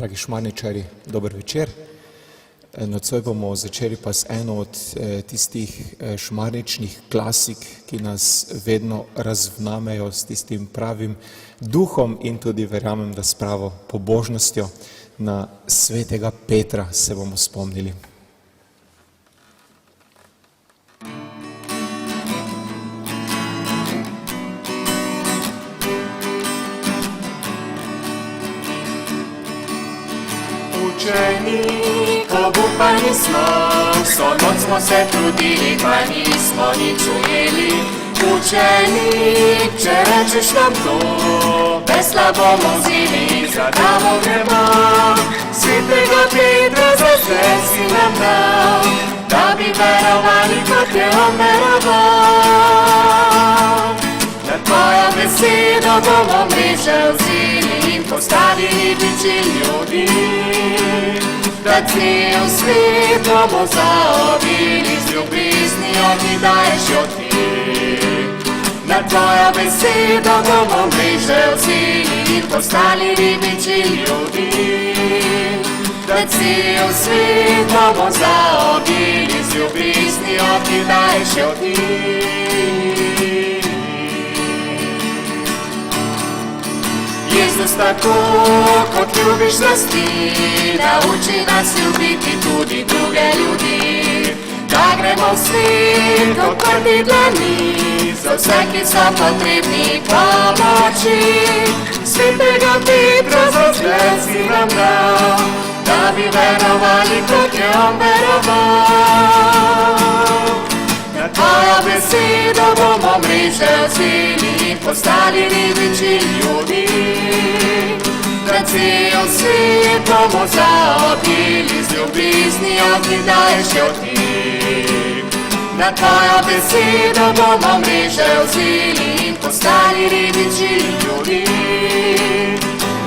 Dragi šmarničari, dober večer. Nocoj bomo začeli pa z eno od tistih šmarničnih klasik, ki nas vedno razvnamejo s tistim pravim duhom in tudi verjamem, da s pravo pobožnostjo. Na svetega Petra se bomo spomnili. Učeni, obupani smo, vso noč smo se trudili, pa nismo nič ujeli. Učeni, če rečeš nam to, vesla bomo vzeli, za tamo gremo. Svetega Petra za zgled si nam dal, da bi verovali, kot je on veroval. Na tvojo besedo bomo mreže vzeli in postavili biči ljudi, da cel svet bomo zaobili z ljubeznijo, ki daješ jo ti. Na tvojo besedo bomo mreže vzeli in postavili biči ljudi, da cel svet bomo zaobili z ljubeznijo, ki daješ jo ti. Jezus, tako kot ljubiš zlasti, nauči nas ljubiti tudi druge ljudi. Da gremo v svet odprti dlani, za vse, ki so potrebni pomoči. Svetega Petra za zgled si nam dal, da bi verovali, kot je on veroval. Na tvojo besedo bomo mreže vzeli in postavili biči ljudi, da cel svet bomo zaobili z ljubeznijo, ki daješ jo ti. Na tvojo besedo bomo mreže vzeli in postavili biči ljudi,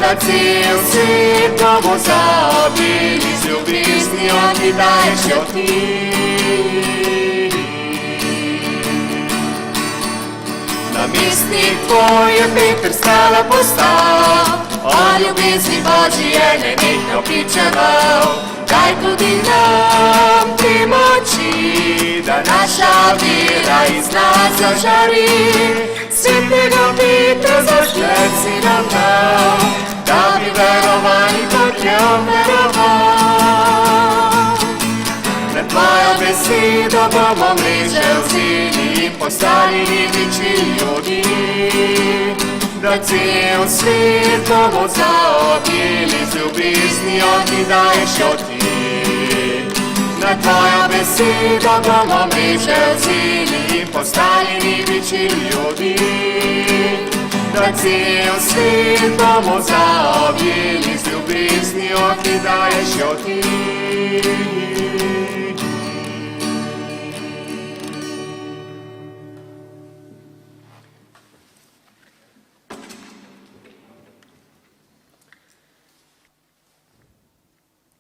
da cel svet bomo zaobili z ljubeznijo, ki daješ jo ti. Namestnik tvoj je Peter stala postal, o ljubezni Božji je nenehno pričeval. Daj tudi nam te moči, da naša vera iz nas zažari. Svetega Petra za zgled si nam dal, da bi verovali, kot je on veroval. Na tvojo besedo bomo mreže vzeli in postavili biči ljudi, da cel svet bomo zaobili z ljubeznijo, ki daješ jo ti. Na tvojo besedo bomo mreže vzeli in postavili biči ljudi, da cel svet bomo zaobili z ljubeznijo, ki daješ jo ti.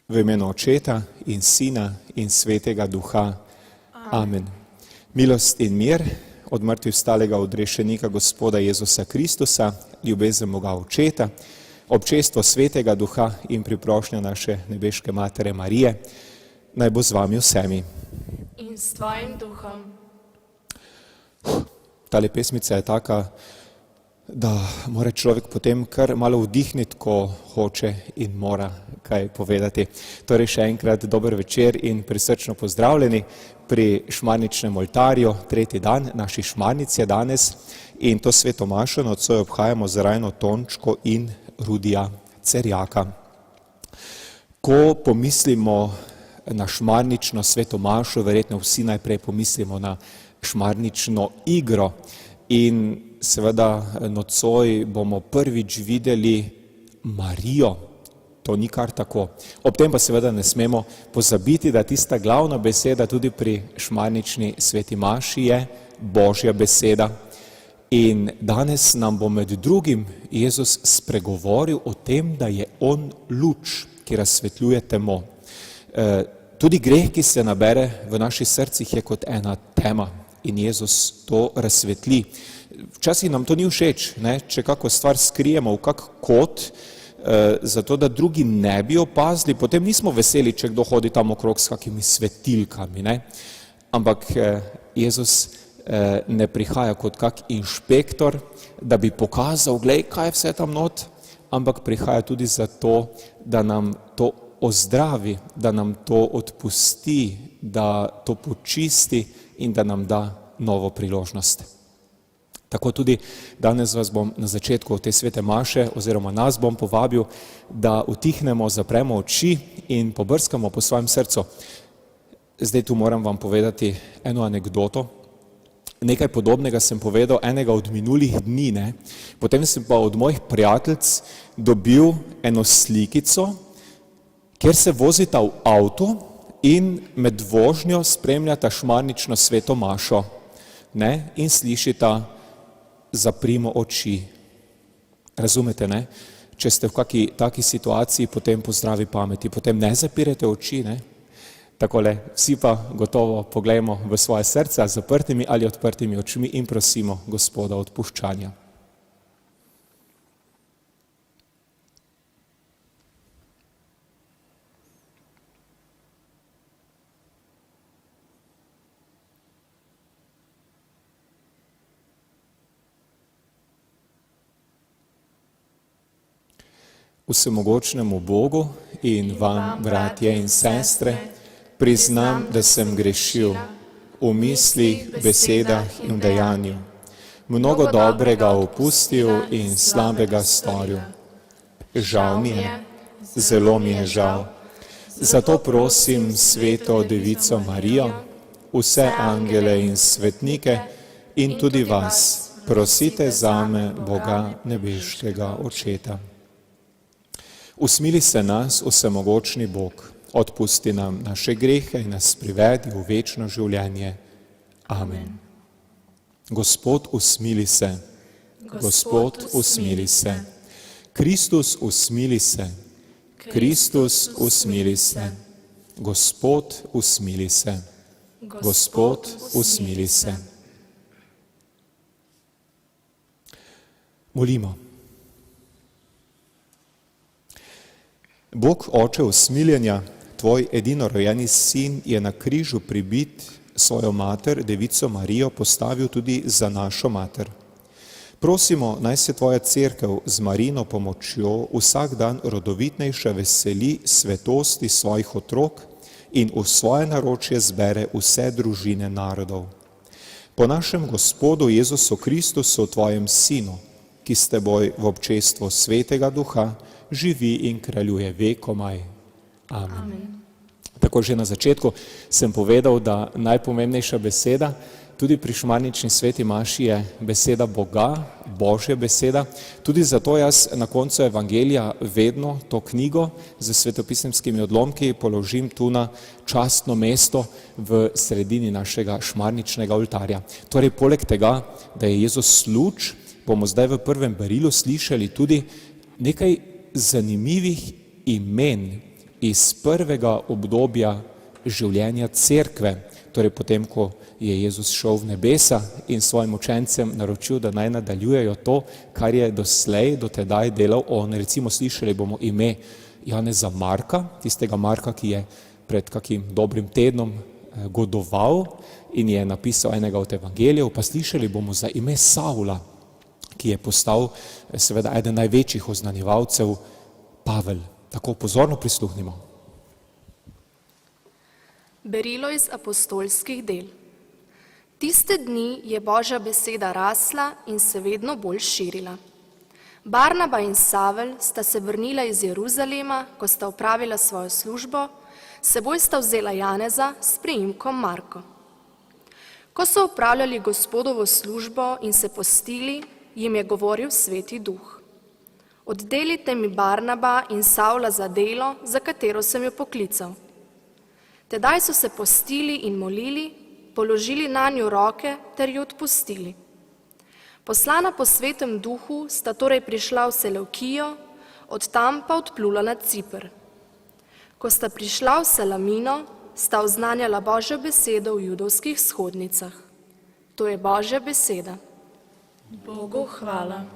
V imenu Očeta in Sina in Svetega Duha. Amen. Milost in mir od mrtvih vstalega odrešenika Gospoda Jezusa Kristusa, ljubezen Boga Očeta, občestvo Svetega Duha in priprošnja naše nebeške Matere Marije, naj bo z vami vsemi. In s tvojim duhom. Tale pesmica je taka, da mora človek potem kar malo vdihniti, ko hoče in mora kaj povedati. Torej še enkrat dober večer in prisrčno pozdravljeni pri šmarničnem oltarju. Tretji dan naši šmarnic je danes in to sveto mašo nocoj obhajamo z Rajno Tončko in Rudija Cerjaka. Ko pomislimo na šmarnično sveto mašo, verjetno vsi najprej pomislimo na šmarnično igro in seveda nocoj bomo prvič videli Marijo. To ni kar tako. Ob tem pa seveda ne smemo pozabiti, da tista glavna beseda tudi pri šmarnični sveti maši je Božja beseda. In danes nam bo med drugim Jezus spregovoril o tem, da je on luč, ki razsvetljuje temo. Tudi greh, ki se nabere v naših srcih, je kot ena tema in Jezus to razsvetli. Včasih nam to ni všeč, ne? Če kako stvar skrijemo v kak kot, zato da drugi ne bi opazili, potem nismo veseli, če kdo hodi tam okrog s kakimi svetilkami, ne? Ampak Jezus ne prihaja kot kak inšpektor, da bi pokazal, glej, kaj je vse tam not, ampak prihaja tudi zato, da nam to ozdravi, da nam to odpusti, da to počisti in da nam da novo priložnost. Tako tudi danes vas bom na začetku te svete maše oziroma nas bom povabil, da utihnemo, zapremo oči in pobrskamo po svojem srcu. Zdaj tu moram vam povedati eno anekdoto. Nekaj podobnega sem povedal enega od minulih dni, ne? Potem sem pa od mojih prijateljic dobil eno slikico, kjer se vozita v avtu in med vožnjo spremljata šmarnično sveto mašo, ne? In slišita zaprimo oči. Razumete, ne? Če ste v kaki taki situaciji, potem po zdravi pameti, potem ne zapirate oči, ne? Takole, vsi pa gotovo poglejmo v svoje srca z zaprtimi ali odprtimi očmi in prosimo Gospoda odpuščanja. Vsemogočnemu Bogu in vam, bratje in sestre, priznam, da sem grešil v mislih, besedah in dejanju. Mnogo dobrega opustil in slabega storil. Žal mi je, zelo mi je žal. Zato prosim Sveto Devico Marijo, vse angele in svetnike in tudi vas, prosite zame Boga nebeškega Očeta. Usmili se nas, vsemogočni Bog, odpusti nam naše grehe in nas privedi v večno življenje. Amen. Gospod, usmili se. Gospod, usmili se. Kristus, usmili se. Kristus, usmili se. Gospod, usmili se. Gospod, usmili se. Molimo. Bog, Oče usmiljenja, tvoj edinorojeni sin je na križu pribit, svojo mater, Devico Marijo, postavil tudi za našo mater. Prosimo, naj se tvoja cerkev z Marino pomočjo vsak dan rodovitnejše veseli svetosti svojih otrok in v svoje naročje zbere vse družine narodov. Po našem Gospodu Jezusu Kristusu, tvojem sinu, ki s teboj v občestvu Svetega Duha živi in kraljuje vekomaj. Amen. Tako že na začetku sem povedal, da najpomembnejša beseda tudi pri šmarnični sveti maši je beseda Boga, Božja beseda. Tudi zato jaz na koncu evangelija vedno to knjigo z svetopisemskimi odlomki položim tu na častno mesto v sredini našega šmarničnega oltarja. Torej, poleg tega, da je Jezus luč, bomo zdaj v prvem berilu slišali tudi nekaj zanimivih imen iz prvega obdobja življenja cerkve, torej potem, ko je Jezus šel v nebesa in svojim učencem naročil, da naj nadaljujejo to, kar je doslej, do tedaj delal on. Recimo slišali bomo ime Janeza Marka, tistega Marka, ki je pred kakim dobrim tednom godoval in je napisal enega od evangelijev, pa slišali bomo za ime Savla, ki je postal seveda eden največjih oznanjevalcev, Pavel. Tako pozorno prisluhnimo. Berilo iz apostolskih del. Tiste dni je Božja beseda rasla in se vedno bolj širila. Barnaba in Savel sta se vrnila iz Jeruzalema, ko sta opravila svojo službo, seboj sta vzela Janeza s priimkom Marko. Ko so opravljali Gospodovo službo in se postili, jim je govoril Sveti Duh. Oddelite mi Barnaba in Savla za delo, za katero sem jo poklical. Tedaj so se postili in molili, položili nanju roke ter jo odpustili. Poslana po Svetem Duhu sta torej prišla v Selevkijo, od tam pa odplula na Ciper. Ko sta prišla v Salamino, sta oznanjala Božjo besedo v judovskih shodnicah. To je Božja beseda. Bogu hvala.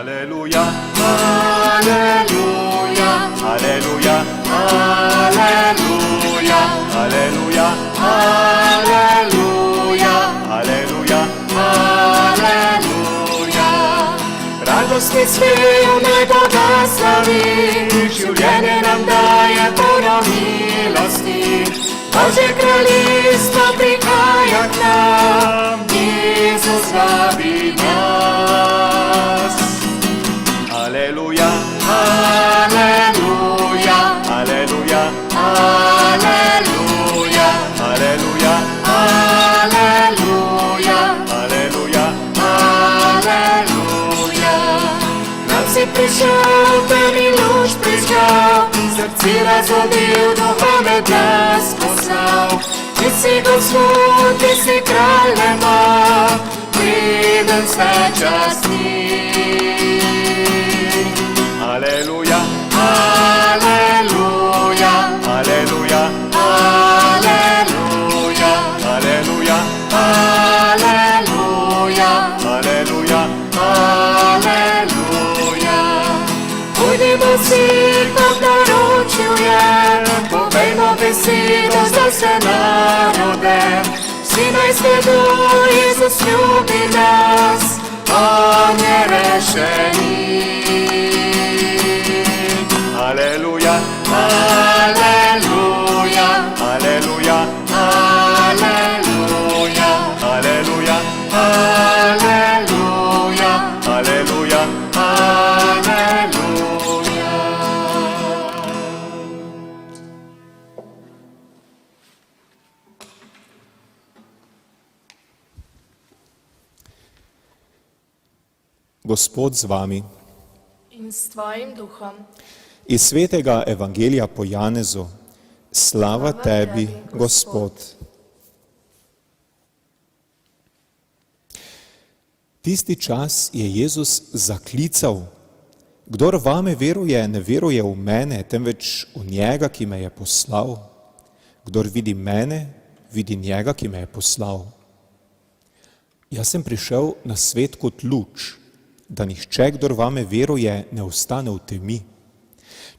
Aleluja, aleluja, aleluja, aleluja, aleluja, aleluja, aleluja, aleluja. Radostni spev naj Boga slavi, življenje nam daje polno milosti. Božje kraljestvo prihaja k nam, Jezus vabi nas. Aleluja, aleluja, aleluja, aleluja, aleluja, aleluja, aleluja, aleluja. Nam si prišel, tebi luč prižgal, srce razodil, duha med nas poslal. Ti si Gospod, ti si kralj neba, vreden vse časti. Aleluja, aleluja, aleluja, aleluja, aleluja, aleluja, aleluja, aleluja. Pojdimo vsi, kot naročil je, povejmo besedo, zdaj se narode. Vsi naj svedo, Jezus ljubi nas, On je rešeni. Aleluja, aleluja, aleluja, aleluja, aleluja, aleluja, aleluja, aleluja. Gospod z vami. In s tvojim duhom. Iz svetega evangelija po Janezu. Slava tebi, Gospod. Tisti čas je Jezus zaklical: Kdor vame veruje, ne veruje v mene, temveč v njega, ki me je poslal. Kdor vidi mene, vidi njega, ki me je poslal. Jaz sem prišel na svet kot luč, da nihče, kdor vame veruje, ne ostane v temi.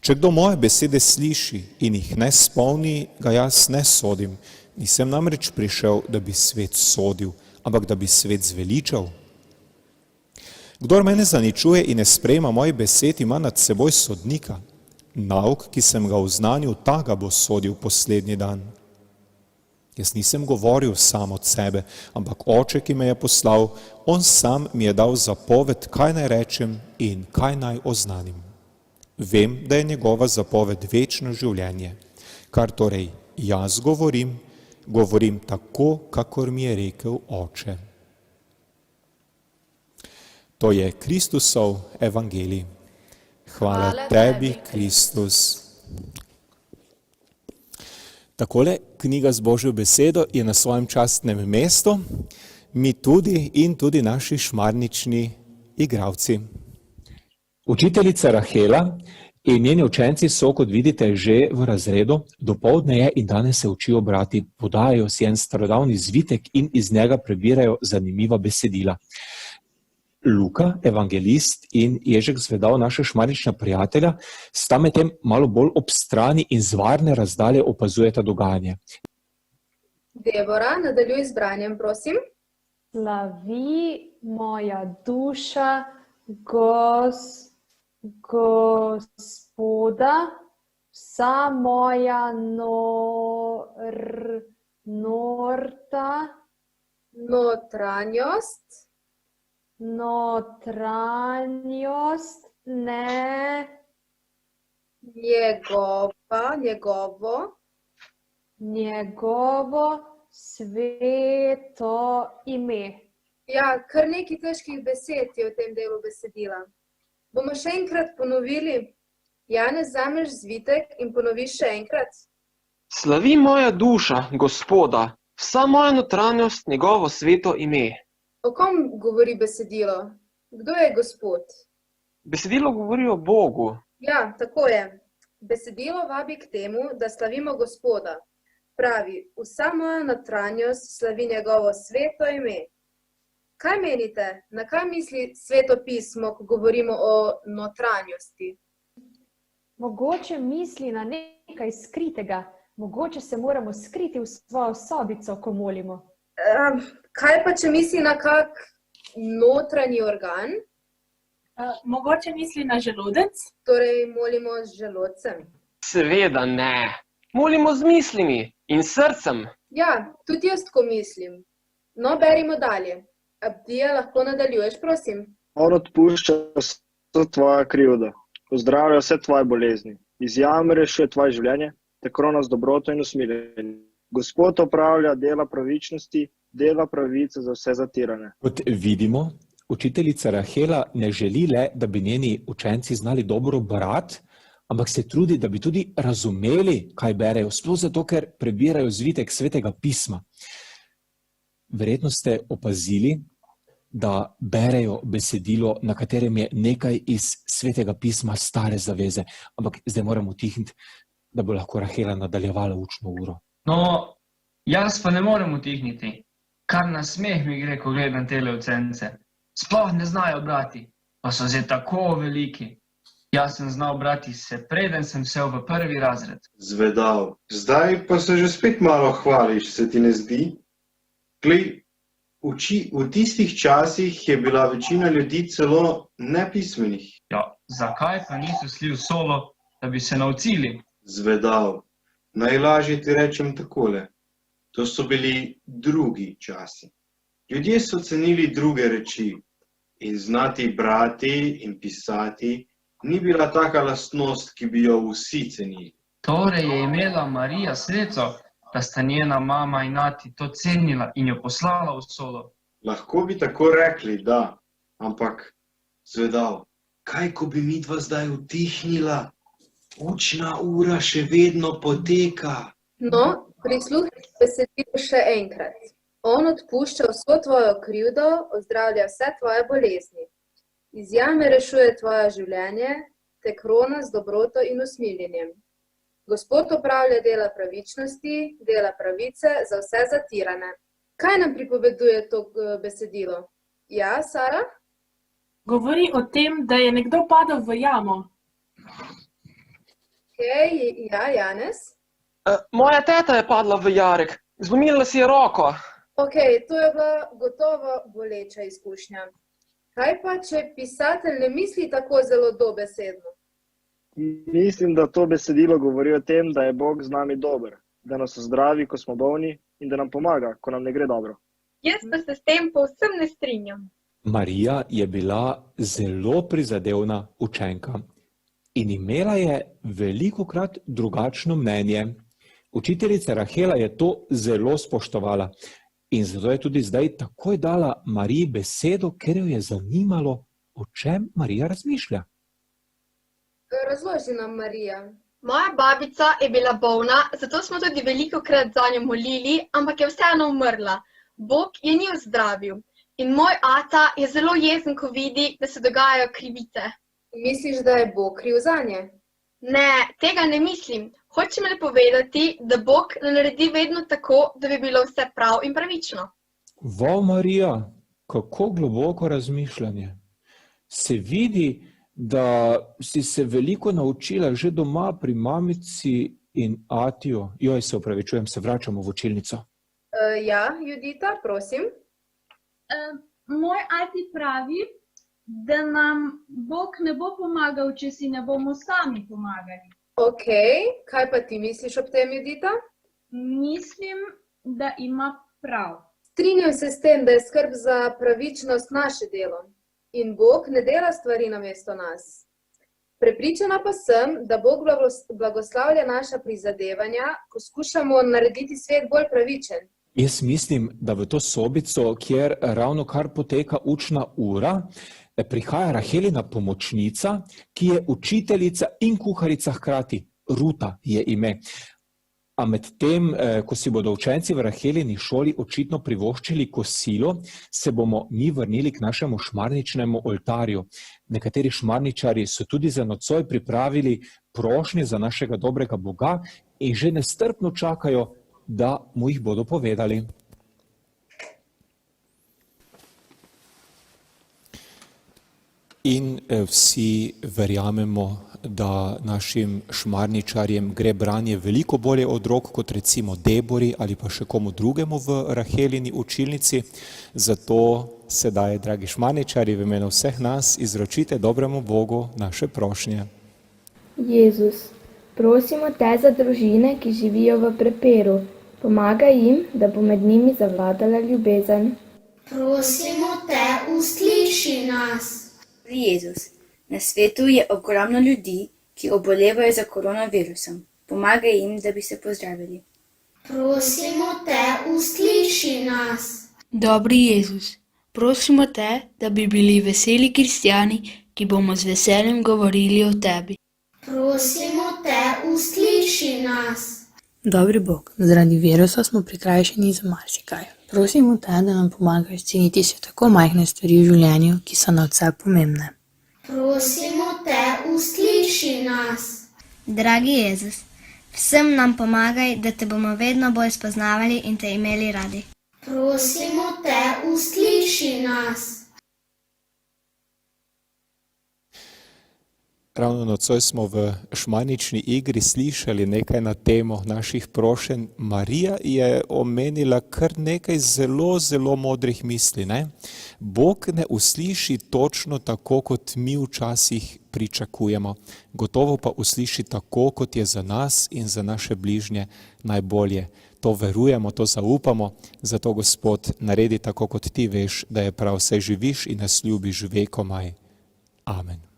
Če kdo moje besede sliši in jih ne spolni, ga jaz ne sodim. Nisem namreč prišel, da bi svet sodil, ampak da bi svet zveličal. Kdor mene zaničuje in ne sprejema mojih besed, ima nad seboj sodnika. Nauk, ki sem ga oznanil, ta ga bo sodil poslednji dan. Jaz nisem govoril sam od sebe, ampak Oče, ki me je poslal, On sam mi je dal zapoved, kaj naj rečem in kaj naj oznanim. Vem, da je njegova zapoved večno življenje. Kar torej jaz govorim, govorim tako, kakor mi je rekel Oče. To je Kristusov evangelij. Hvala tebi, Kristus. Takole, knjiga z Božjo besedo je na svojem častnem mestu, mi tudi in tudi naši šmarnični igralci. Učiteljica Rahela in njeni učenci so, kot vidite, že v razredu. Dopoldne je in danes se učijo brati, podajajo si en starodavni zvitek in iz njega prebirajo zanimiva besedila. Luka, evangelist, in Ježek Zvedav, naša šmarnična prijatelja, sta medtem malo bolj ob strani in z varne razdalje opazujeta dogajanje. Debora, nadaljuj z branjem, prosim. Slavi moja duša Gospoda, vsa moja notranjost, ne njegovo sveto ime. Ja, kar nekaj težkih besed je v tem delu besedila. Bomo še enkrat ponovili. Janez, vzameš zvitek in ponoviš še enkrat. Slavi moja duša Gospoda, vsa moja notranjost njegovo sveto ime. O kom govori besedilo? Kdo je Gospod? Besedilo govori o Bogu. Ja, tako je. Besedilo vabi k temu, da slavimo Gospoda. Pravi, vsa moja notranjost slavi njegovo sveto ime. Kaj menite, na kaj misli Sveto pismo, ko govorimo o notranjosti? Mogoče misli na nekaj skritega, mogoče se moramo skriti v svojo sobico, ko molimo. Kaj pa, če misli na kak notranji organ? Mogoče misli na želodec? Torej molimo z želodcem. Seveda ne. Molimo z mislimi in srcem. Ja, tudi jaz tako mislim. No, berimo dalje. Abdija, lahko nadaljuješ, prosim? On odpušča vse tvoja krivda, pozdravlja vse tvoje bolezni, iz jame rešuje tvoje življenje, te krona z dobroto in usmiljenjem. Gospod opravlja dela pravičnosti, dela pravice za vse zatirane. Kot vidimo, učiteljica Rahela ne želi le, da bi njeni učenci znali dobro brati, ampak se trudi, da bi tudi razumeli, kaj berejo, sploh zato, ker prebirajo zvitek Svetega pisma. Verjetno ste opazili, da berejo besedilo, na katerem je nekaj iz Svetega pisma Stare zaveze. Ampak zdaj moram utihniti, da bo lahko Rahela nadaljevala učno uro. No, jaz pa ne morem utihniti. Kar na smeh mi gre, ko gledam tele učence. Sploh ne znajo brati, pa so že tako veliki. Jaz sem znal brati se, preden sem šel v prvi razred. Zvedav, zdaj pa se že spet malo hvališ, se ti ne zdi? Glej, v tistih časih je bila večina ljudi celo nepismenih. Ja, zakaj pa niso šli v šolo, da bi se naučili? Zvedav, najlažje ti rečem takole. To so bili drugi časi. Ljudje so cenili druge reči in znati brati in pisati ni bila taka lastnost, ki bi jo vsi cenili. Torej je imela Marija srečo, da sta njena mama in ati to cenila in jo poslala v šolo. Lahko bi tako rekli, da, ampak zvedav, kaj ko bi midva zdaj utihnila? Učna ura še vedno poteka. No, prisluhni besedilu še enkrat. On odpušča vso tvojo krivdo, ozdravlja vse tvoje bolezni. Iz jame rešuje tvoje življenje, te krona z dobroto in usmiljenjem. Gospod opravlja dela pravičnosti, dela pravice za vse zatirane. Kaj nam pripoveduje to besedilo? Ja, Sara? Govori o tem, da je nekdo padel v jamo. Okej, ja, Janez? Moja teta je padla v jarek, zlomila si je roko. Okej, to je bila gotovo boleča izkušnja. Kaj pa, če pisatelj ne misli tako zelo dobesedno? Mislim, da to besedilo govori o tem, da je Bog z nami dober, da nas zdravi, ko smo bolni in da nam pomaga, ko nam ne gre dobro. Jaz pa se s tem povsem ne strinjam. Marija je bila zelo prizadevna učenka in imela je velikokrat drugačno mnenje. Učiteljica Rahela je to zelo spoštovala in zato je tudi zdaj takoj dala Mariji besedo, ker jo je zanimalo, o čem Marija razmišlja. Razloži nam, Marija. Moja babica je bila bolna, zato smo tudi velikokrat zanjo molili, ampak je vseeno umrla. Bog je ni ozdravil. In moj ata je zelo jezen, ko vidi, da se dogajajo krivice. Misliš, da je Bog kriv zanje? Ne, tega ne mislim. Hočem le povedati, da Bog ne naredi vedno tako, da bi bilo vse prav in pravično. Wow, Marija, kako globoko razmišljanje. Se vidi, da si se veliko naučila že doma pri mamici in atiju. Joj, se opravičujem, se vračamo v učilnico. Ja, Judita, prosim. Moj ati pravi, da nam Bog ne bo pomagal, če si ne bomo sami pomagali. Okej, kaj pa ti misliš ob tem, Judita? Mislim, da ima prav. Strinjam se s tem, da je skrb za pravičnost naše delo. In Bog ne dela stvari namesto nas. Prepričana pa sem, da Bog blagoslavlja naša prizadevanja, ko skušamo narediti svet bolj pravičen. Jaz mislim, da v to sobico, kjer ravno kar poteka učna ura, prihaja Rahelina pomočnica, ki je učiteljica in kuharica hkrati. Ruta je ime. A med tem, ko si bodo učenci v Rahelini šoli očitno privoščili kosilo, se bomo mi vrnili k našemu šmarničnemu oltarju. Nekateri šmarničari so tudi za nocoj pripravili prošnje za našega dobrega Boga in že nestrpno čakajo, da mu jih bodo povedali. In vsi verjamemo, da našim šmarničarjem gre branje veliko bolje od rok kot recimo Debori ali pa še komu drugemu v Rahelini učilnici. Zato sedaj, dragi šmarničarji, v imenu vseh nas izročite dobremu Bogu naše prošnje. Jezus, prosimo te za družine, ki živijo v prepiru. Pomagaj jim, da bo med njimi zavladala ljubezen. Prosimo te, usliši nas. Jezus, na svetu je ogromno ljudi, ki obolevajo za koronavirusom. Pomagaj jim, da bi se pozdravili. Prosimo te, usliši nas. Dobri Jezus, prosimo te, da bi bili veseli kristjani, ki bomo z veseljem govorili o tebi. Prosimo te, usliši nas. Dobri Bog, zaradi virusa smo prikrajšani za marsikaj. Prosimo te, da nam pomagaš ceniti še tako majhne stvari v življenju, ki so nadvse pomembne. Prosimo te, usliši nas. Dragi Jezus, vsem nam pomagaj, da te bomo vedno bolj spoznavali in te imeli radi. Prosimo te, usliši nas. Ravno nocoj smo v šmarnični igri slišali nekaj na temo naših prošenj. Marija je omenila kar nekaj zelo modrih misli. Ne? Bog ne usliši točno tako, kot mi včasih pričakujemo. Gotovo pa usliši tako, kot je za nas in za naše bližnje najbolje. To verujemo, to zaupamo, zato Gospod naredi tako, kot ti veš, da je prav, saj živiš in nas ljubiš vekomaj. Amen.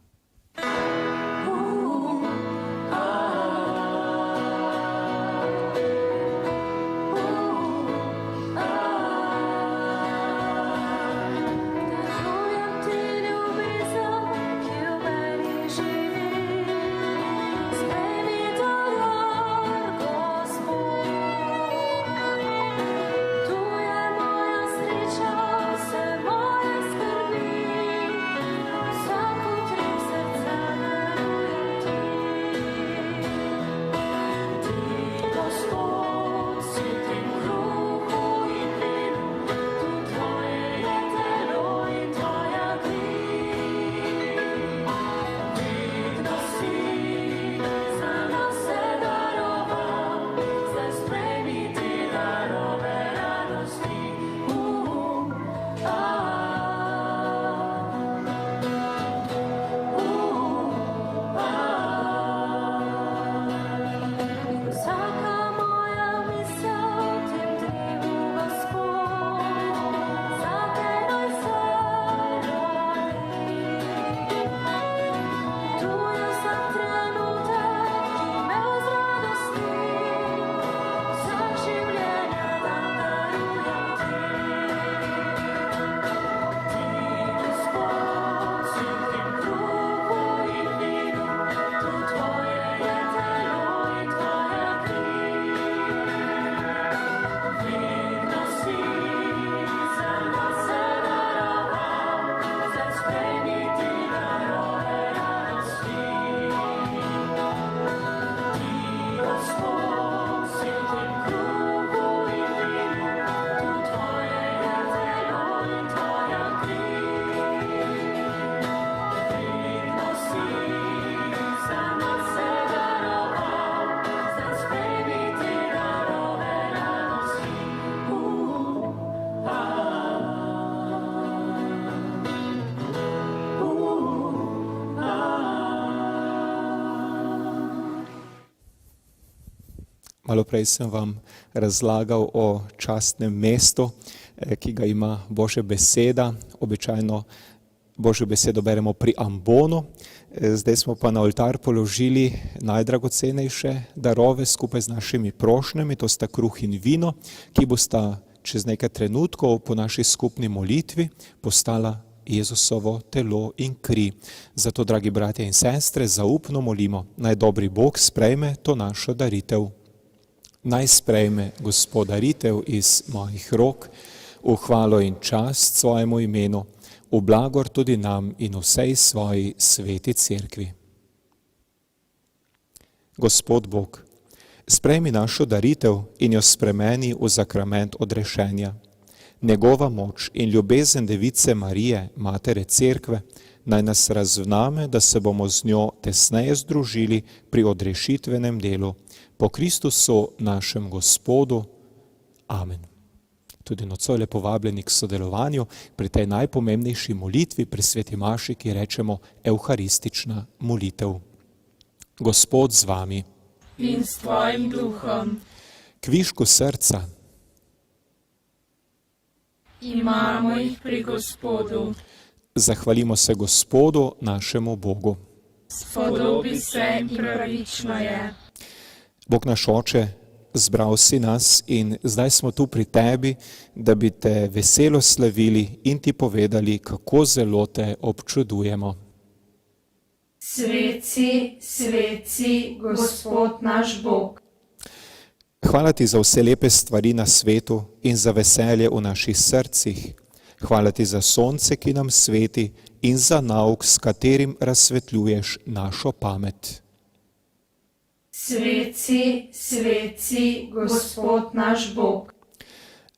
Malo prej sem vam razlagal o častnem mestu, ki ga ima Božja beseda. Običajno Božjo besedo beremo pri ambonu. Zdaj smo pa na oltar položili najdragocenejše darove skupaj z našimi prošnjami, to sta kruh in vino, ki bosta čez nekaj trenutkov po naši skupni molitvi postala Jezusovo telo in kri. Zato, dragi bratje in sestre, zaupno molimo, naj dobri Bog sprejme to našo daritev. Naj sprejme Gospod daritev iz mojih rok, v hvalo in čast svojemu imenu, v blagor tudi nam in vsej svoji sveti cerkvi. Gospod Bog, sprejmi našo daritev in jo spremeni v sakrament odrešenja. Njegova moč in ljubezen Device Marije, Matere Cerkve, naj nas razvname, da se bomo z njo tesneje združili pri odrešitvenem delu. Po Kristusu našem Gospodu. Amen. Tudi nocoj lepo vabljeni k sodelovanju pri tej najpomembnejši molitvi pri sveti maši, ki rečemo evharistična molitev. Gospod z vami. In s tvojim duhom. Kvišku srca. Imamo jih pri Gospodu. Zahvalimo se Gospodu, našemu Bogu. Spodobi se in pravično je. Bog naš Oče, zbral si nas in zdaj smo tu pri tebi, da bi te veselo slavili in ti povedali, kako zelo te občudujemo. Sveci, sveci, Gospod naš Bog. Hvala ti za vse lepe stvari na svetu in za veselje v naših srcih. Hvala ti za sonce, ki nam sveti, in za nauk, s katerim razsvetljuješ našo pamet. Sveci, sveci, Gospod naš Bog.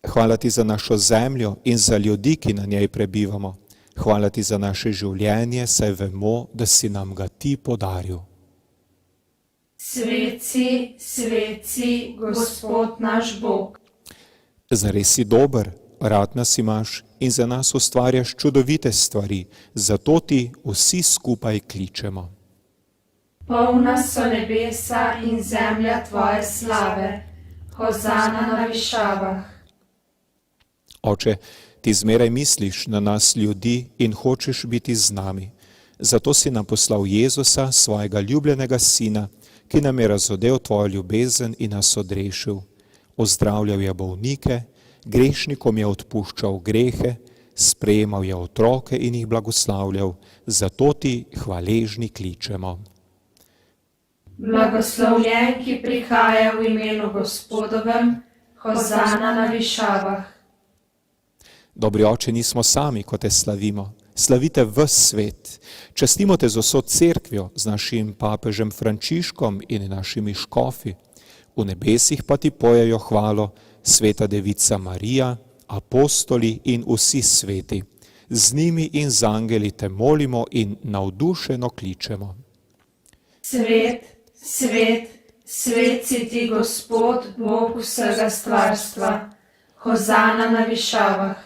Hvala ti za našo zemljo in za ljudi, ki na njej prebivamo. Hvala ti za naše življenje, saj vemo, da si nam ga ti podaril. Sveci, sveci, Gospod naš Bog. Zares si dober, rad nas imaš in za nas ustvarjaš čudovite stvari, zato ti vsi skupaj kličemo. Polna so nebesa in zemlja tvoje slave, hozana na višavah. Oče, ti zmeraj misliš na nas ljudi in hočeš biti z nami. Zato si nam poslal Jezusa, svojega ljubljenega sina, ki nam je razodel tvojo ljubezen in nas odrešil. Ozdravljal je bolnike, grešnikom je odpuščal grehe, sprejemal je otroke in jih blagoslavljal, zato ti hvaležni kličemo. Blagoslovljen, ki prihaja v imenu Gospodovem, hozana na višavah. Dobri Oče, nismo sami, ko te slavimo. Slavite ves svet. Častimo te z vso cerkvijo, z našim papežem Frančiškom in našimi škofi. V nebesih pa ti pojejo hvalo sveta devica Marija, apostoli in vsi sveti. Z njimi in z angeli te molimo in navdušeno kličemo. Svet, svet, svet si ti, Gospod, Bog vsega stvarstva. Hozana na višavah.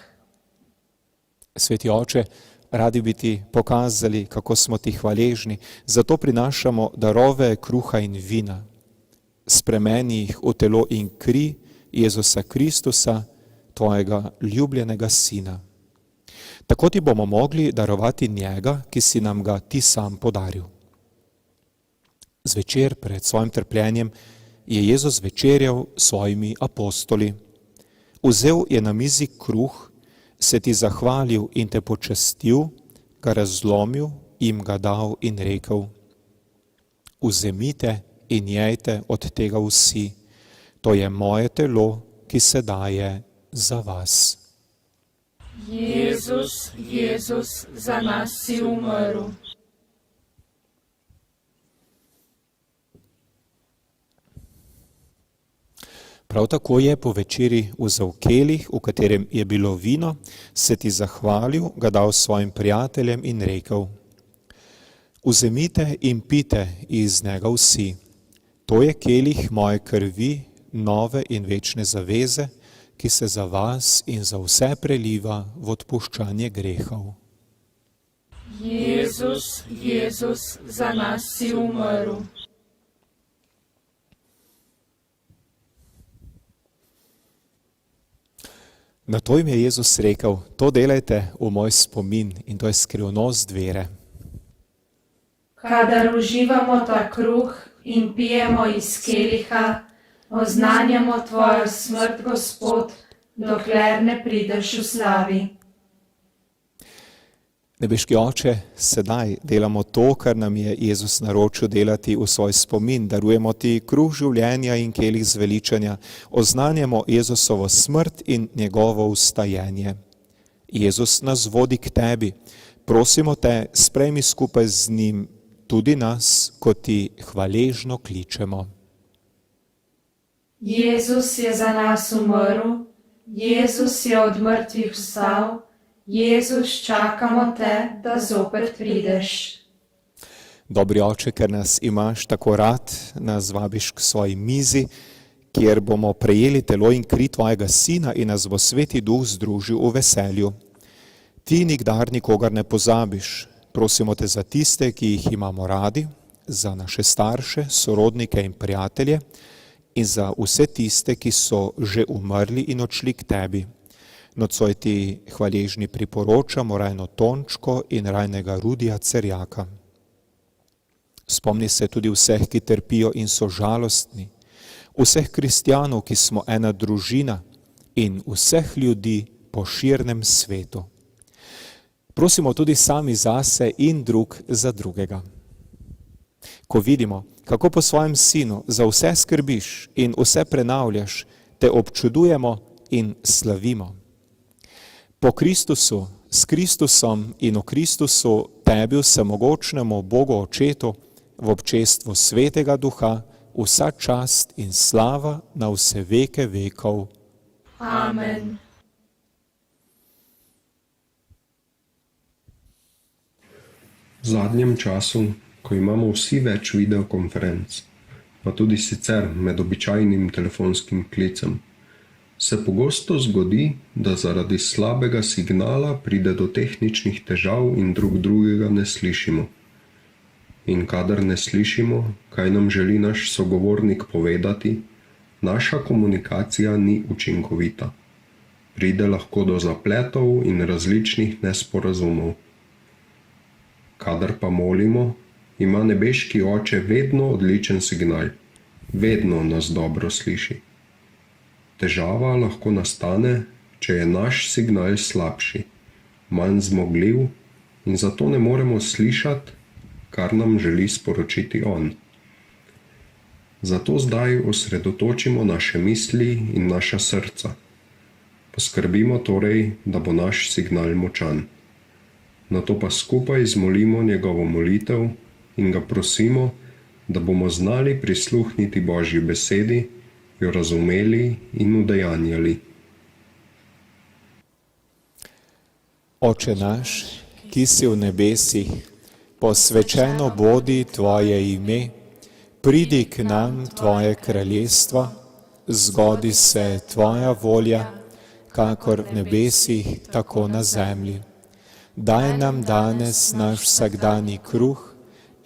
Sveti Oče, radi bi ti pokazali, kako smo ti hvaležni, zato prinašamo darove kruha in vina. Spremeni jih v telo in kri Jezusa Kristusa, tvojega ljubljenega sina. Tako ti bomo mogli darovati njega, ki si nam ga ti sam podaril. Zvečer pred svojim trpljenjem je Jezus večerjal s svojimi apostoli. Vzel je na mizi kruh, se ti zahvalil in te počastil, ga razlomil, jim ga dal in rekel: Vzemite in jejte od tega vsi, to je moje telo, ki se daje za vas. Jezus, Jezus, za nas si umrl. Prav tako je po večeri vzel kelih, v katerem je bilo vino, se ti zahvalil, ga dal svojim prijateljem in rekel: Vzemite in pite iz njega vsi, to je kelih moje krvi, nove in večne zaveze, ki se za vas in za vse preliva v odpuščanje grehov. Jezus, Jezus, za nas si umrl. Na to jim je Jezus rekel: To delajte v moj spomin, in to je skrivnost vere. Kadar uživamo ta kruh in pijemo iz keliha, oznanjamo tvojo smrt, Gospod, dokler ne prideš v slavi. Nebeški Oče, sedaj delamo to, kar nam je Jezus naročil delati v svoj spomin. Darujemo ti kruh življenja in kelih zveličanja. Oznanjamo Jezusovo smrt in njegovo vstajenje. Jezus nas vodi k tebi. Prosimo te, sprejmi skupaj z njim tudi nas, ko ti hvaležno kličemo. Jezus je za nas umrl, Jezus je od mrtvih vstal, Jezus, čakamo te, da zopet prideš. Dobri oče, ker nas imaš tako rad, nas vabiš k svoji mizi, kjer bomo prejeli telo in kri tvojega sina in nas bo Sveti Duh združil v veselju. Ti nikdar nikogar ne pozabiš. Prosimo te za tiste, ki jih imamo radi, za naše starše, sorodnike in prijatelje in za vse tiste, ki so že umrli in odšli k tebi. Nocoj ti hvaležni priporočamo Rajno Tončko in Rajnega Rudija Cerjaka. Spomni se tudi vseh, ki trpijo in so žalostni, vseh kristjanov, ki smo ena družina in vseh ljudi po širnem svetu. Prosimo tudi sami zase in drug za drugega. Ko vidimo, kako po svojem sinu za vse skrbiš in vse prenavljaš, te občudujemo in slavimo. Po Kristusu, s Kristusom in v Kristusu tebi vsemogočnemu Bogu Očetu v občestvu Svetega Duha vsa čast in slava na vse veke vekov. Amen. V zadnjem času, ko imamo vsi več videokonferenc, pa tudi sicer med običajnim telefonskim klicem, se pogosto zgodi, da zaradi slabega signala pride do tehničnih težav in drugega ne slišimo. In kadar ne slišimo, kaj nam želi naš sogovornik povedati, naša komunikacija ni učinkovita. Pride lahko do zapletov in različnih nesporazumov. Kadar pa molimo, ima nebeški Oče vedno odličen signal, vedno nas dobro sliši. Težava lahko nastane, če je naš signal slabši, manj zmogljiv in zato ne moremo slišati, kar nam želi sporočiti on. Zato zdaj osredotočimo naše misli in naša srca. Poskrbimo torej, da bo naš signal močan. Nato pa skupaj zmolimo njegovo molitev in ga prosimo, da bomo znali prisluhniti Božji besedi, jo razumeli in udejanjali. Oče naš, ki si v nebesih, posvečeno bodi tvoje ime, pridi k nam tvoje kraljestvo, zgodi se tvoja volja, kakor v nebesih, tako na zemlji. Daj nam danes naš vsakdanji kruh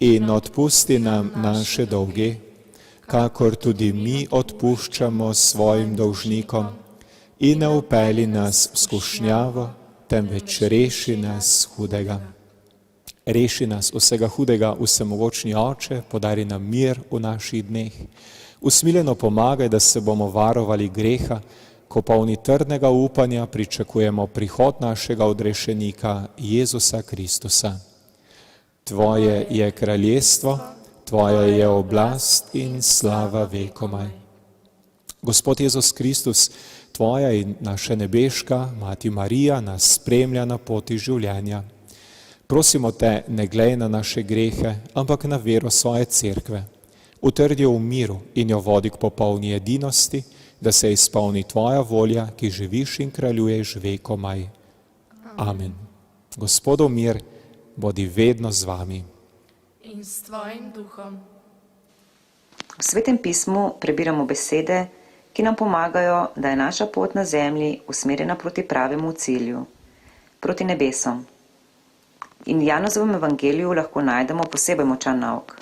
in odpusti nam naše dolge, kakor tudi mi odpuščamo svojim dolžnikom, in ne vpelji nas v skušnjavo, temveč reši nas hudega. Reši nas vsega hudega, vsemogočni Oče, podari nam mir v naših dneh. Usmiljeno pomagaj, da se bomo varovali greha, ko polni trdnega upanja pričakujemo prihod našega odrešenika Jezusa Kristusa. Tvoje je kraljestvo, tvoja je oblast in slava vekomaj. Gospod Jezus Kristus, tvoja in naša nebeška Mati Marija nas spremlja na poti življenja. Prosimo te, ne glej na naše grehe, ampak na vero svoje cerkve. Utrdi jo v miru in jo vodi k popolni edinosti, da se izpolni tvoja volja, ki živiš in kraljuješ vekomaj. Amen. Gospodov mir, bodi vedno z vami. In s tvojim duhom. V Svetem pismu prebiramo besede, ki nam pomagajo, da je naša pot na zemlji usmerjena proti pravemu cilju, proti nebesom. In v Janezovem evangeliju lahko najdemo posebej močan nauk.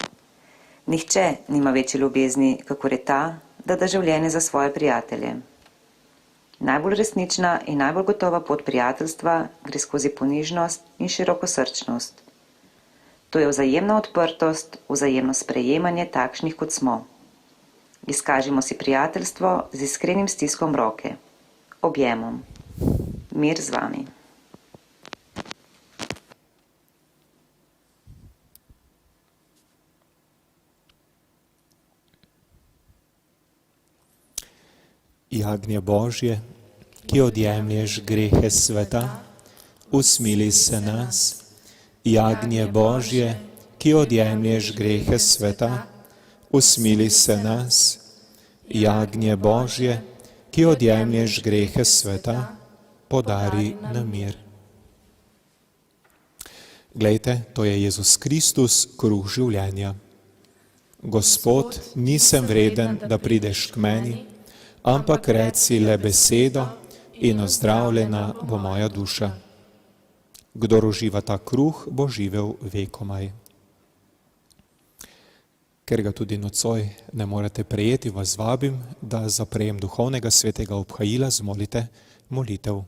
Nihče nima večje ljubezni, kakor je ta, da da življenje za svoje prijatelje. Najbolj resnična in najbolj gotova pot prijateljstva gre skozi ponižnost in širokosrčnost. To je vzajemna odprtost, vzajemno sprejemanje takšnih, kot smo. Izkažimo si prijateljstvo z iskrenim stiskom roke, objemom. Mir z vami. Jagnje Božje, ki odjemlješ grehe sveta, usmili se nas. Jagnje Božje, ki odjemlješ grehe sveta, usmili se nas. Jagnje Božje, ki odjemlješ grehe sveta, podari nam mir. Glejte, to je Jezus Kristus, kruh življenja. Gospod, nisem vreden, da prideš k meni, ampak reci le besedo in ozdravljena bo moja duša. Kdor uživa ta kruh, bo živel vekomaj. Ker ga tudi nocoj ne morete prejeti, vas vabim, da za prejem duhovnega svetega obhajila zmolite molitev.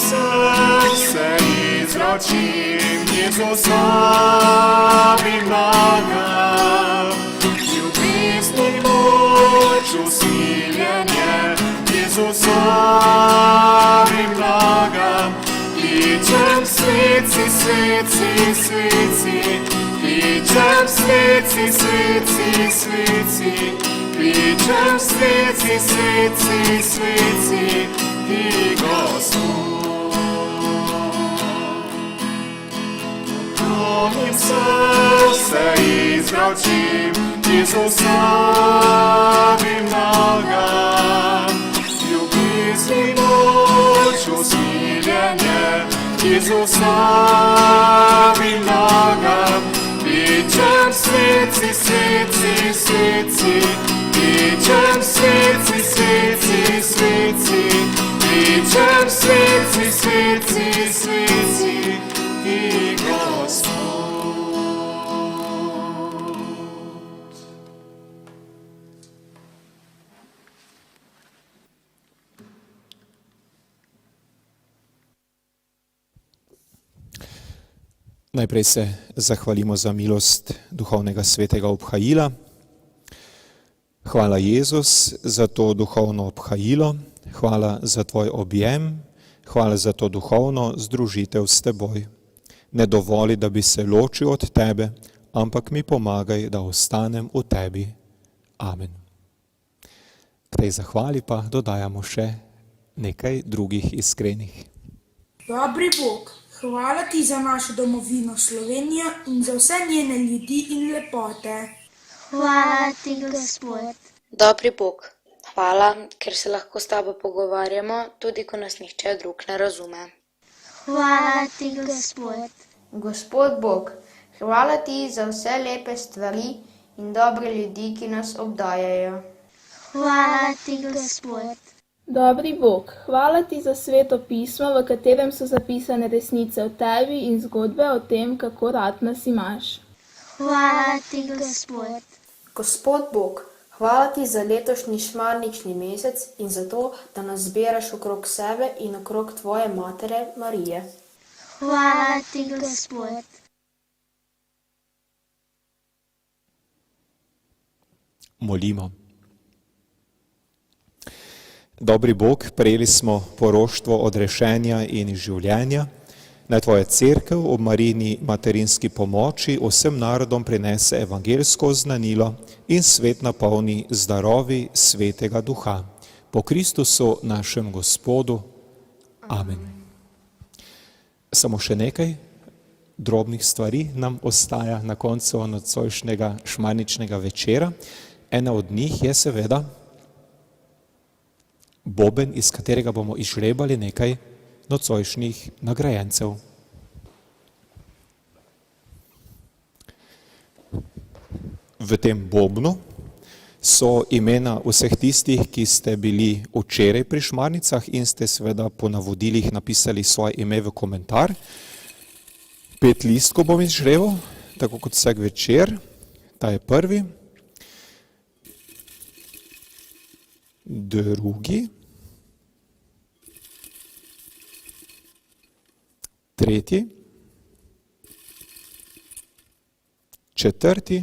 Srce izročim Jezusovi nogam, ljubezni moč usiljenje Jezusovi nogam. Kličem sveci, sveci, sveci, kličem sveci, sveci, sveci, kličem sveci, sveci, sveci, ti Gospod. Novim srce izročim Jezusovim nogam, ljubezni moč usmiljenje Jezusovim nogam. Kličem sveci, sveci, sveci, kličem sveci, sveci, sveci, kličem sveci, sveci, sveci, ti Gospod. Najprej se zahvalimo za milost duhovnega svetega obhajila. Hvala Jezus za to duhovno obhajilo, hvala za tvoj objem, hvala za to duhovno združitev s teboj. Ne dovoli, da bi se ločil od tebe, ampak mi pomagaj, da ostanem v tebi. Amen. K tej zahvali pa dodajamo še nekaj drugih iskrenih. Dobri Bog, hvala ti za našo domovino Slovenijo in za vse njene ljudi in lepote. Hvala ti, Gospod. Dobri Bog, hvala, ker se lahko s tabo pogovarjamo, tudi ko nas nihče drug ne razume. Hvala ti, Gospod. Gospod Bog, hvala ti za vse lepe stvari in dobre ljudi, ki nas obdajajo. Hvala ti, Gospod. Dobri Bog, hvala ti za sveto pismo, v katerem so zapisane resnice o tebi in zgodbe o tem, kako rad nas imaš. Hvala ti, Gospod. Gospod Bog, hvala ti za letošnji šmarnični mesec in za to, da nas zbiraš okrog sebe in okrog tvoje matere Marije. Hvala ti, Gospod. Molimo. Dobri Bog, prejeli smo poroštvo odrešenja in življenja. Naj tvoja cerkev ob Marijini materinski pomoči vsem narodom prinese evangelsko oznanilo in svet napolni z darovi svetega duha. Po Kristusu našem Gospodu. Amen. Samo še nekaj drobnih stvari nam ostaja na koncu nocojšnjega šmarničnega večera. Ena od njih je seveda boben, iz katerega bomo izžrebali nekaj nocojšnjih nagrajencev. V tem bobnu so imena vseh tistih, ki ste bili včeraj pri Šmarnicah in ste seveda po navodilih napisali svoje ime v komentar. 5 listkov bom izžreval, tako kot vsak večer. Ta je prvi. Drugi. Tretji. Četrti.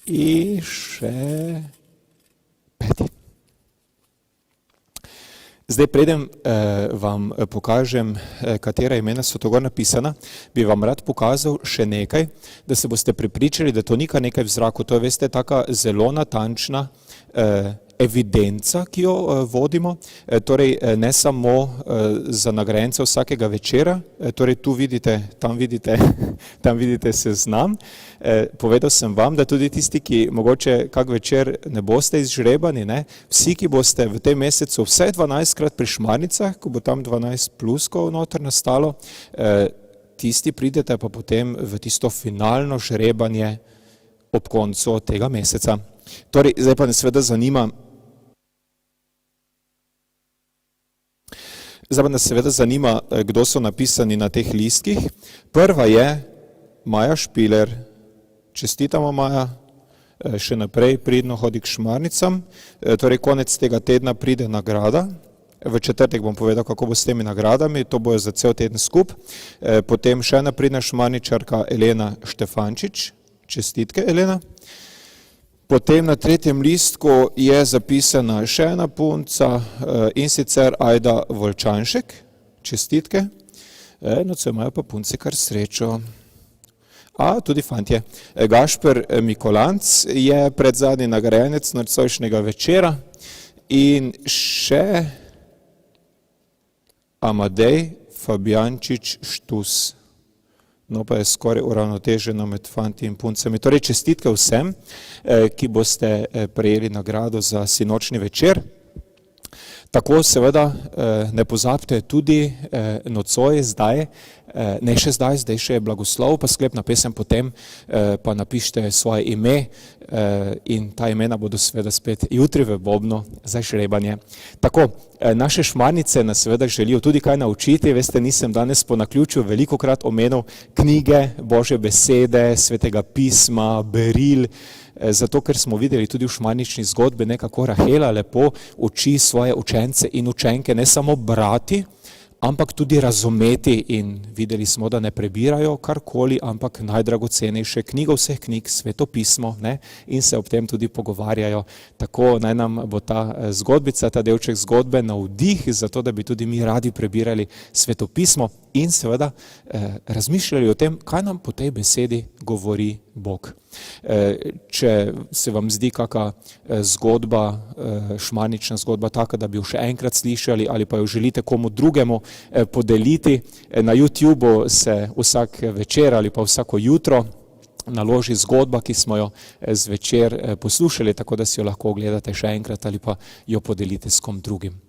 In še 5. Zdaj, preden vam pokažem, katera imena so to gor napisana, bi vam rad pokazal še nekaj, da se boste prepričali, da to ni kar nekaj v zraku. To je, veste, taka zelo natančna evidenca, ki jo vodimo, torej ne samo za nagrajence vsakega večera, torej tu vidite, tam vidite seznam. Povedal sem vam, da tudi tisti, ki mogoče kak večer ne boste izžrebani, ne, vsi, ki boste v tem mesecu vse 12krat pri Šmarnicah, ko bo tam 12 pluskov noter nastalo, tisti pridete pa potem v tisto finalno žrebanje ob koncu tega meseca. Torej, zdaj pa nas seveda zanima, kdo so napisani na teh listkih. Prva je Maja Špiler. Čestitamo, Maja, še naprej pridno hodi k Šmarnicam. Torej, konec tega tedna pride nagrada. V četrtek bom povedal, kako bo s temi nagradami, to bojo za cel teden skup. Potem še ena pridna Šmarničarka Elena Štefančič. Čestitke, Elena. Potem na 3. listku je zapisana še ena punca in sicer Ajda Volčanšek. Čestitke. Nocoj imajo pa punce kar srečo. Tudi fantje. Gašper Mikolanc je predzadnji nagrajenec nocojšnjega večera in še Amadej Fabjančič Štus. No, pa je skoraj uravnoteženo med fanti in puncami. Torej, čestitke vsem, ki boste prejeli nagrado za sinočni večer. Tako seveda ne pozabite tudi nocoj zdaj, ne še zdaj še je blagoslov, pa sklepna pesem, potem pa napišite svoje ime in ta imena bodo seveda spet jutri v bobnu za žrebanje. Tako, naše Šmarnice nas seveda želijo tudi kaj naučiti, veste, nisem danes po naključju velikokrat omenil knjige, Božje besede, Svetega pisma, beril, zato ker smo videli tudi v šmarnični zgodbi, nekako Rahela lepo uči svoje učence in učenke ne samo brati, ampak tudi razumeti, in videli smo, da ne prebirajo karkoli, ampak najdragocenejše knjigo vseh knjig, Sveto pismo, ne? In se ob tem tudi pogovarjajo. Tako naj nam bo ta zgodbica, ta delček zgodbe navdih za to, da bi tudi mi radi prebirali Sveto pismo in seveda razmišljali o tem, kaj nam po tej besedi govori Bog. Če se vam zdi kaka zgodba, šmarnična zgodba taka, da bi jo še enkrat slišali ali pa jo želite komu drugemu podeliti, na YouTubeu se vsak večer ali pa vsako jutro naloži zgodba, ki smo jo zvečer poslušali, tako da si jo lahko ogledate še enkrat ali pa jo podelite s kom drugim.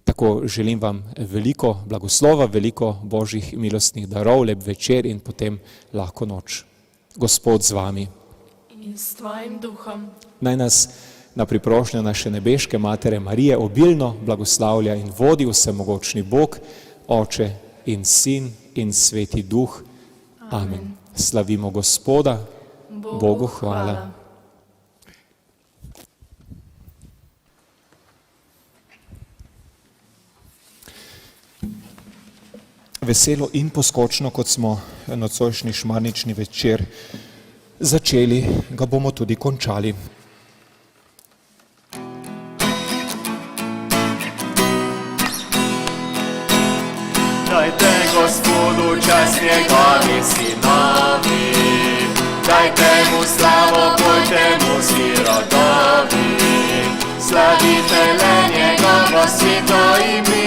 Tako želim vam veliko blagoslova, veliko božjih milostnih darov, lep večer in potem lahko noč. Gospod z vami. In s tvojim duhom. Naj nas na priprošnjo naše nebeške Matere Marije obilno blagoslavlja in vodi vsemogočni Bog, Oče in Sin in Sveti Duh. Amen. Slavimo Gospoda, Bogu hvala. Veselo in poskočno, kot smo nocojšnji šmarnični večer začeli, ga bomo tudi končali. Dajte Gospodu čast njegovi sinovi, dajte mu slavo, pojte mu vsi rodovi, slavite le njegovo sveto ime.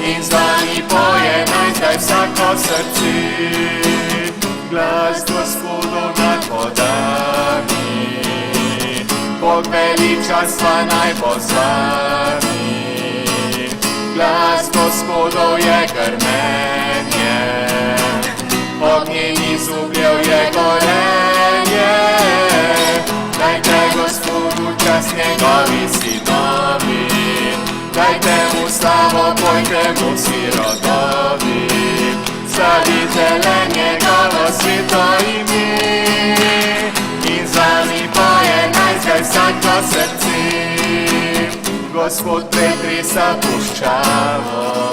In z vami poje naj zdaj vsako srce, glas Gospodov nad vodami, Bog veličanstva naj bo z vami. Glas Gospodov je grmenje, ognjenih zubljev je gorenje, dajte čas njegovi sinovi. Dajte mu slavo, pojte mu vsi rodovi, slavite le njegovo svito ime. In z vami poje najzgaj vsako srce, Gospod pretresa puščavo,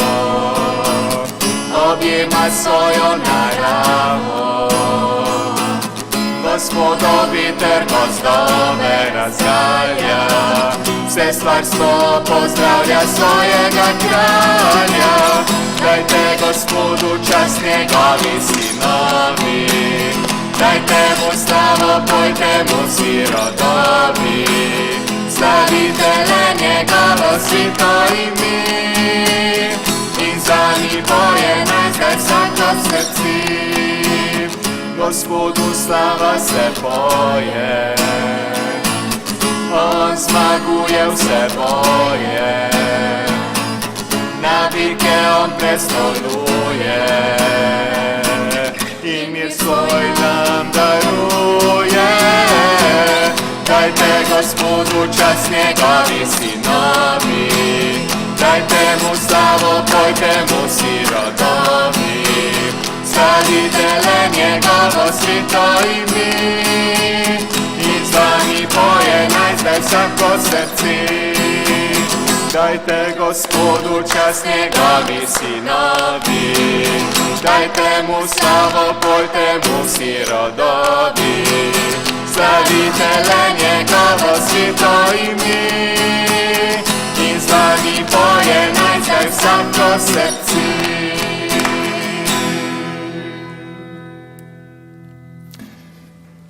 objema svojo naravo. Gospodov veter gozdove razgalja, vse stvarstvo pozdravlja svojega kralja. Dajte Gospodu čast njegovi sinovi, dajte mu slavo, pojte mu vsi rodovi, slavite le njegovo svito ime. In z vami poje najzgaj vsako srce, Gospodu slava se poje, on zmaguje vse boje, na vike on prestoluje in mir svoj nam daruje. Dajte Gospodu čast njegovi sinovi, dajte mu slavo, pojte mu vsi rodovi, slavite le njegovo svito ime. In z vami poje najzgaj vsako srce, dajte Gospodu čast njegovi sinovi, dajte mu slavo, pojte mu vsi rodovi, slavite le njegovo svito ime. In z vami poje najzgaj vsako srce.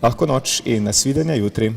Lahko noč in nasvidenje jutri.